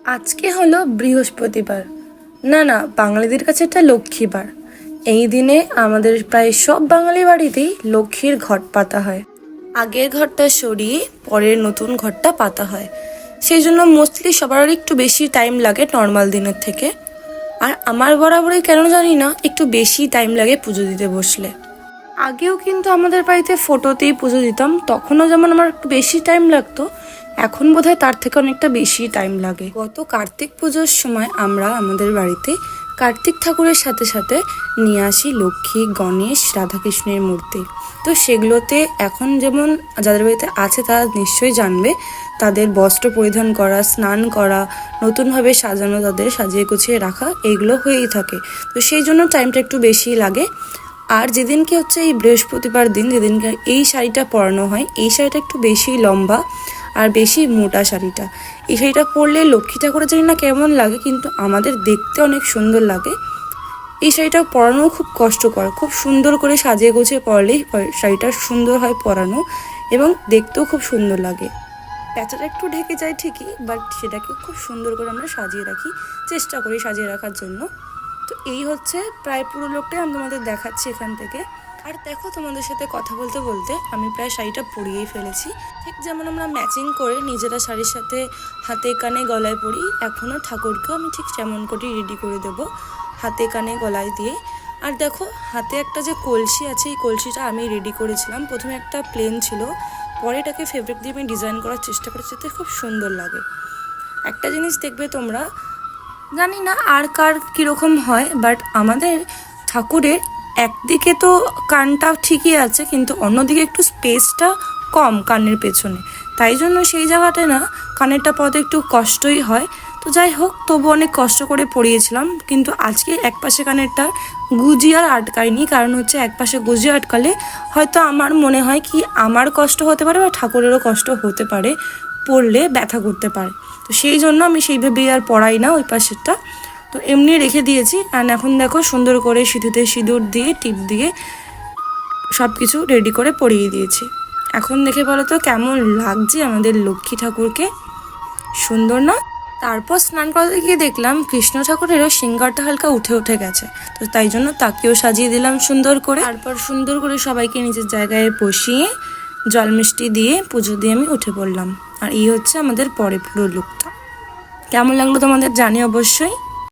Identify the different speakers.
Speaker 1: আজকে হলো বৃহস্পতিবার। না, বাঙালিদের কাছে এটা লক্ষ্মীবার। এই দিনে আমাদের প্রায় সব বাঙালি বাড়িতেই লক্ষ্মীর ঘট পাতা হয়। আগের ঘরটা সরিয়ে পরের নতুন ঘরটা পাতা হয়। সেই জন্য মোস্টলি সবার একটু বেশি টাইম লাগে নর্মাল দিনের থেকে। আর আমার বরাবরই কেন জানি না একটু বেশি টাইম লাগে পুজো দিতে বসলে। আগেও কিন্তু আমাদের বাড়িতে ফটোতেই পুজো দিতাম, তখনও যেমন আমার একটু বেশি টাইম লাগতো, এখন বোধহয় তার থেকে অনেকটা বেশি টাইম লাগে। গত কার্তিক পুজোর সময় আমরা আমাদের বাড়িতে কার্তিক ঠাকুরের সাথে সাথে নিয়ে আসি লক্ষ্মী, গণেশ, রাধাকৃষ্ণের মূর্তি। তো সেগুলোতে এখন যেমন যাদের বাড়িতে আছে তারা নিশ্চয়ই জানবে, তাদের বস্ত্র পরিধান করা, স্নান করা, নতুনভাবে সাজানো, তাদের সাজিয়ে গুছিয়ে রাখা, এইগুলো হয়েই থাকে। তো সেই জন্য টাইমটা একটু বেশি লাগে। আর যেদিনকে হচ্ছে এই বৃহস্পতিবার দিন, যেদিনকে এই শাড়িটা পরানো হয়, এই শাড়িটা একটু বেশি লম্বা আর বেশি মোটা শাড়িটা। এই শাড়িটা পরলে লক্ষ্মী ঠাকুরের জানি না কেমন লাগে, কিন্তু আমাদের দেখতে অনেক সুন্দর লাগে। এই শাড়িটা পরানোও খুব কষ্টকর, খুব সুন্দর করে সাজিয়ে গুছিয়ে পরলেই শাড়িটা সুন্দর হয় পরানো, এবং দেখতেও খুব সুন্দর লাগে। প্যাঁচাটা একটু ঢেকে যায় ঠিকই, বাট সেটাকে খুব সুন্দর করে আমরা সাজিয়ে রাখি, চেষ্টা করি সাজিয়ে রাখার জন্য। তো এই হচ্ছে প্রায় পুরো লোকটাই আমি তোমাদের দেখাচ্ছি এখান থেকে। আর দেখো, তোমাদের সাথে কথা বলতে বলতে আমি প্রায় শাড়িটা পরিয়েই ফেলেছি। ঠিক যেমন আমরা ম্যাচিং করে নিজেরা শাড়ির সাথে হাতে কানে গলায় পরি, এখনও ঠাকুরকেও আমি ঠিক তেমন করে রেডি করে দেব, হাতে কানে গলায় দিয়ে। আর দেখো, হাতে একটা যে কলসি আছে, এই কলসিটা আমি রেডি করেছিলাম। প্রথমে একটা প্লেন ছিল, পরে এটাকে ফেব্রিক দিয়ে আমি ডিজাইন করার চেষ্টা করেছি, যাতে খুব সুন্দর লাগে। একটা জিনিস দেখবে তোমরা, জানি না আর কার কীরকম হয়, বাট আমাদের ঠাকুরের একদিকে তো কানটা ঠিকই আছে, কিন্তু অন্যদিকে একটু স্পেসটা কম কানের পেছনে, তাই জন্য সেই জায়গাটায় না কানেরটা পরাতে একটু কষ্টই হয়। তো যাই হোক, তবু অনেক কষ্ট করে পরিয়েছিলাম। কিন্তু আজকে এক পাশে কানেরটা গুজিয়ে আর আটকায়নি, কারণ হচ্ছে এক পাশে গুজিয়ে আটকালে হয়তো আমার মনে হয় কি আমার কষ্ট হতে পারে বা ঠাকুরেরও কষ্ট হতে পারে, পড়লে ব্যথা করতে পারে। তো সেই জন্য আমি সেইভাবেই আর পড়াই না ওই পাশেরটা, তো এমনি রেখে দিয়েছি। আর এখন দেখো, সুন্দর করে সিঁথিতে সিঁদুর দিয়ে টিপ দিয়ে সব কিছু রেডি করে পরিয়ে দিয়েছি। এখন দেখে বলো তো কেমন লাগছে আমাদের লক্ষ্মী ঠাকুরকে, সুন্দর না? তারপর স্নান করতে গিয়ে দেখলাম কৃষ্ণ ঠাকুরেরও সিঙ্গারটা হালকা উঠে গেছে, তো তাই জন্য তাকেও সাজিয়ে দিলাম সুন্দর করে। তারপর সুন্দর করে সবাইকে নিজের জায়গায় বসিয়ে জল মিষ্টি দিয়ে পুজো দিয়ে আমি উঠে পড়লাম। আর এই হচ্ছে আমাদের পরে পুরো লুকটা। কেমন লাগলো তোমাদের জানি অবশ্যই।